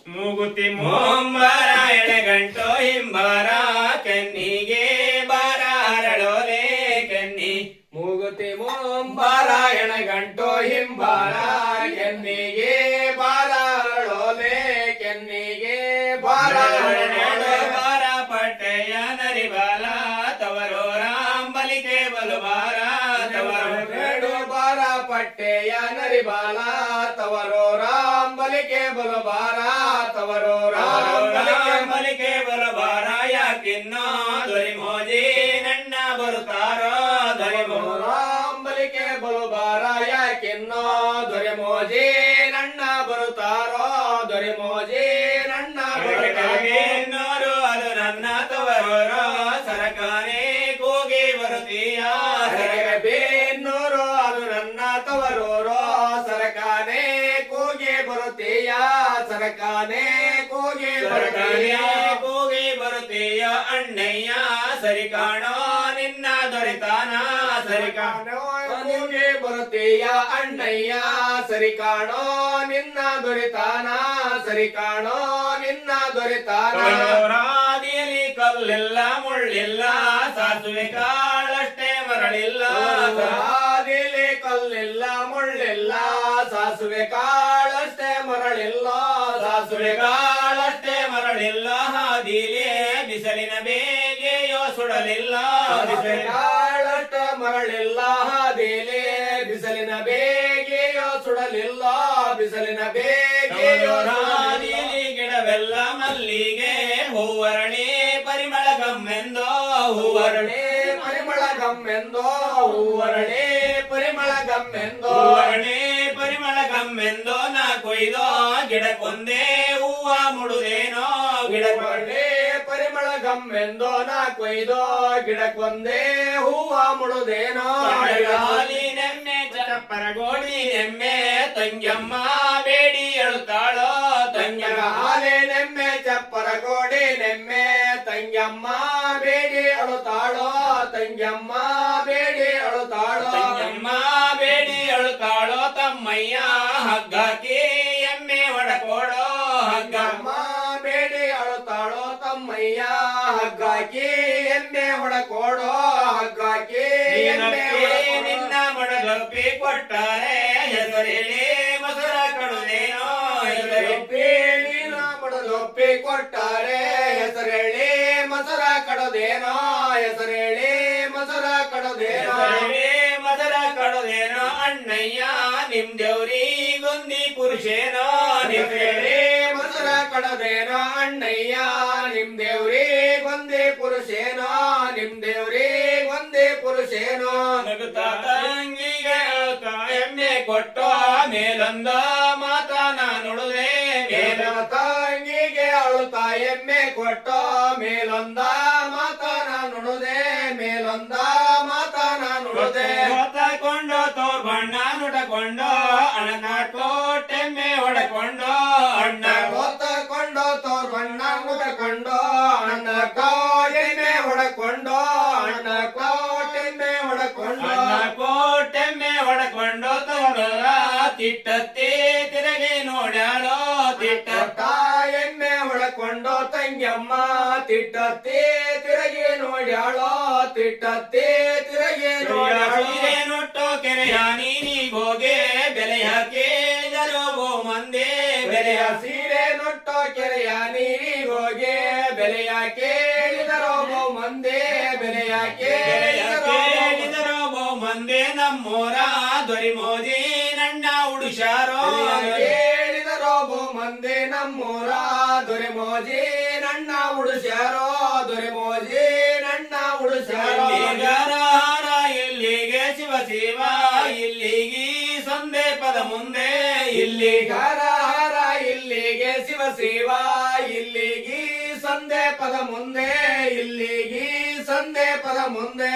ಮೂಗುತಿ ಮುಂಬಾರ ಎಳೆಗಂಟು ಹಿಂಬಾರ ಕೆನ್ನಿಗೆ ಬಾರ ಹರಳೋಲೆ ಕೆನ್ನಿ ಮೂಗುತಿ ಮುಂಬಾರ ಎಣಗಂಟು ಹಿಂಬಾರ ಕೆನ್ನಿಗೆ ಬಾರ ಹರಳೋಲೆ ಕೆನ್ನಿಗೆ ಬಾರ ಬಾರ ಪಟ್ಟೆಯ ನರಿಬಾಲ ತವರು ರಾಂಬಲಿಗೆ ಬಲುಬಾರ ತವರು ಬಾರ ಪಟ್ಟೆಯ ನರಿಬಾಲ ತವರು ರಾಂಬಲಿಗೆ ಬಲುಬಾರ ತವರು ರಾಂಬಲಿಗೆ ಬಲುಬಾರ ಯಾಕಿನ್ನೋ ದೊರಿ ಮೋಜಿ ನನ್ನ ಬರುತ್ತಾರೋ ದೊರೆ ರಾಂಬಲಿಗೆ ಬಲುಬಾರ ಯಾಕಿನ್ನೋ ದೊರೆ ಮೋಜಿ ನನ್ನ ಬರುತ್ತಾರೋ ದೊರೆ ಮೋಜಿ ನನ್ನ ನೋರು ಅದು ನನ್ನ ತವರೋರೋ ಸರಕಾನೆ ಕೂಗಿ ಬರುತ್ತೀಯ ಬೇನ್ನೂರು ಅದು ನನ್ನ ತವರೂರೋ ಸರಕಾನೆ ಕೂಗಿ ಬರುತ್ತೀಯ ಸರಕಾನೆ ಕೂಗಿ ಬರುತ್ತೀಯ ಕೂಗಿ ಬರುತ್ತೀಯ ಅಣ್ಣಯ್ಯ ಸರಿ ಕಾಣೋ ನಿನ್ನ ದೊರೆತಾನ ಸರಿ ಕಾಣೋ ಕೂಗಿ ಬರುತ್ತೀಯ ಅಣ್ಣಯ್ಯ ಸರಿ ಕಾಣೋ ನಿನ್ನ ದೊರೆತಾನ ಸರಿ ಕಾಣೋ ನಿನ್ನ ದೊರೆತಾನ ರಾದಿಯಲ್ಲಿ ಕಲ್ಲಿಲ್ಲ ಮುಳ್ಳಿಲ್ಲ ಸಾಸುವೆ ಕಾಳಷ್ಟೇ ಮರಳಿಲ್ಲ ಹಾದಿಲಿ ಕಲ್ಲಿಲ್ಲ ಮುಳ್ಳಿಲ್ಲ ಸಾಸುವೆ ಕಾಳಷ್ಟೇ ಮರಳಿಲ್ಲ ಸಾಸುವೆ ಕಾಳಷ್ಟೇ ಮರಳಿಲ್ಲ ಹಾದಿಲಿ ಬಿಸಿಲಿನ ಬೇಗೆಯೋ ಸುಡಲಿಲ್ಲ ಸಾಸುವೆ ಕಾಳಷ್ಟೇ ಮರಳಿಲ್ಲ ಹಾದಿಲಿ ಬಿಸಿಲಿನ ಬೇಗೆಯೋ ಸುಡಲಿಲ್ಲ ಬಿಸಿಲಿನ ಬೇಗೆಯೋ ಹಾದಿಲಿ ಗಿಡವೆಲ್ಲ ಮಲ್ಲಿಗೆ ಹೂವರಳಿ ಪರಿಮಳ ಗಮ್ಮೆಂದೋ ಹೂವರಳೆ ಪರಿಮಳ ಗಮ್ಮೆಂದೋ ಹೂವರಳೆ ಪರಿಮಳ ಗಮ್ಮೆಂದೋ ಹೂವರಳಿ ಪರಿಮಳ ಗಮ್ಮೆಂದೋ ನಾ ಕೊಯ್ದೋ ಗಿಡಕ್ಕೊಂದೇ ಹೂವ ಮುಡುದೇನೋ ಗಿಡಕ್ಕೊಂದೇ ಪರಿಮಳ ಗಮ್ಮೆಂದೋ ನಾ ಕೊಯ್ದೋ ಗಿಡಕ್ಕೊಂದೇ ಹೂವ ಮುಳುದೇನೋ ಹಾಲಿ ನೆಮ್ಮೆ ಚಪ್ಪರಗೋಡಿ ನೆಮ್ಮೆ ತಂಗಮ್ಮ ಬೇಡಿ ಅಳುತ್ತಾಳೋ ತಂಗರ ಹಾಲೆ ನೆಮ್ಮೆ ಚಪ್ಪರ ಗೋಡೆ ನೆಮ್ಮೆ ತಂಗಮ್ಮ ಬೇಡಿ ಅಳುತ್ತಾಳೋ ತಂಗಮ್ಮ ಬೇಡಿ ಅಳುತ್ತಾಳೋ ತಂಗಮ್ಮ ಬೇಡಿ ಅಳುತ್ತಾಳೋ ತಮ್ಮಯ್ಯ ಹಗ್ಗಾಕಿ ಎಮ್ಮೆ ಒಡಕೋಡೋ ಹಗ್ಗಮ್ಮ ಬೇಡಿ ಅಳುತ್ತಾಳೋ ತಮ್ಮಯ್ಯ ಹಗ್ಗಾಕಿ ಎಮ್ಮೆ ಹೊಡಕೋಡೋ ಹಗ್ಗಾಕಿ ಎಮ್ಮೆ ನಿನ್ನ ಮಡಗಪ್ಪಿ ಕೊಟ್ಟಾರೆ ಹೆಸರೇಳಿ ಮಧುರ ಕಡುದೇನೋ ಹೆಸರೊಪ್ಪಿ ನೀನ ಮಡಲೊಪ್ಪಿ ಕೊಟ್ಟಾರೆ ಹೆಸರೇಳಿ ಮಸರ ಕಡದೇನೋ ಹೆಸರೇಳಿ ಮಸರ ಕಡದೇನೋ ಮಧುರ ಕಡುದೇನೋ ಅಣ್ಣಯ್ಯ ನಿಮ್ ದೇವ್ರಿ ಗೊಂದಿ ಪುರುಷೇನೋ ನಿಮ್ದೇವ್ರಿ ಮಸರ ಕಡದೇನೋ ಅಣ್ಣಯ್ಯ ನಿಮ್ ದೇವ್ರಿ ಗೊಂದಿ ಪುರುಷೇನೋ ನಿಮ್ ದೇವ್ರಿ ಗೊಂದಿ ಪುರುಷೇನೋ ನಗುತ್ತಾ ತಂಗಿಗೆ ಎಮ್ಮೆ ಕೊಟ್ಟೋ ಮೇಲೊಂದ ಮಾತ ನಾನುಡುದೆ ಮೇಲ ತಂಗಿಗೆ ಅಳುತ್ತಾ ಎಮ್ಮೆ ಕೊಟ್ಟೋ ಮೇಲೊಂದ ಮಾತ ನುಡುದೆ ಮೇಲೊಂದ ಮಾತ ನುಡುದೆ ಹೊತ್ತಕೊಂಡು ತೋರ್ ಬಣ್ಣ ನುಟಕೊಂಡು ಅಣ್ಣ ಕೋಟೆಮ್ಮೆ ಹೊಡಕೊಂಡು ಅಣ್ಣ ಹೊತ್ತಕೊಂಡು ತೋರ್ ಬಣ್ಣ ಮುಟಕೊಂಡು ಅಣ್ಣ ಕೋಟೆಮ್ಮೆ ಹೊಡಕೊಂಡು ಅಣ್ಣ ಕೋಟೆಮ್ಮೆ ಹೊಡಕೊಂಡು ಅಣ್ಣ ಕೋಟೆಮ್ಮೆ ಹೊಡಕೊಂಡು ತೋರ ತಿಟ್ಟತ್ತಿ ತಿರುಗಿ ನೋಡ್ಯಾಳೋ ತಿಟ್ಟ ಎಮ್ಮೆ ಹೊಡಕೊಂಡು ತಂಗಮ್ಮ ತಿಟ್ಟತ್ತಿ ತಿರುಗಿ ನೋಡ್ಯಾಳೋ ತಿಟ್ಟತ್ತಿ ತಿರುಗಿ ನೋಡ್ಯಾಳೋ ನೋಟೋ ಕೆರೆಯ ನೀನಿಗೋಗೆ ಬೆಲೆ ಹಾಕಿ ಜರೋಗೋ ಮಂದೆ ಬೆಲೆಯ ಸೀರೆ ನೊಟ್ಟೋ ಕೆರೆಯ ನೀರಿಗೋಗೆ ಬೆಲೆಯ ಕೇಳಿದರೋಗೋ ಮಂದೆ ಬೆಲೆಯ ಕೇಳಿದರೋ ಮಂದೆ ನಮ್ಮೋರ ದೊರಿ ಮೋದಿ ನನ್ನ ಉಡುಶಾರೋ ಕೇಳಿದರೋಗೋ ಮಂದೆ ನಮ್ಮೂರ ದೊರೆ ಮೋಜಿ ನನ್ನ ಉಡುಸ್ಯಾರೋ ದೊರೆ ಮೋಜಿ ನನ್ನ ಉಡುಸ್ಯಾರೋ ಹಾರ ಇಲ್ಲಿಗೆ ಶಿವ ಶಿವ ಇಲ್ಲಿಗೆ ಸಂದೆ ಪದ ಮುಂದೆ ಇಲ್ಲಿ ಹಾರ ಇಲ್ಲಿಗೆ ಶಿವ ಶಿವ ಇಲ್ಲಿಗೆ ಸಂದೆ ಪದ ಮುಂದೆ ಇಲ್ಲಿಗೆ ಸಂದೆ ಪದ ಮುಂದೆ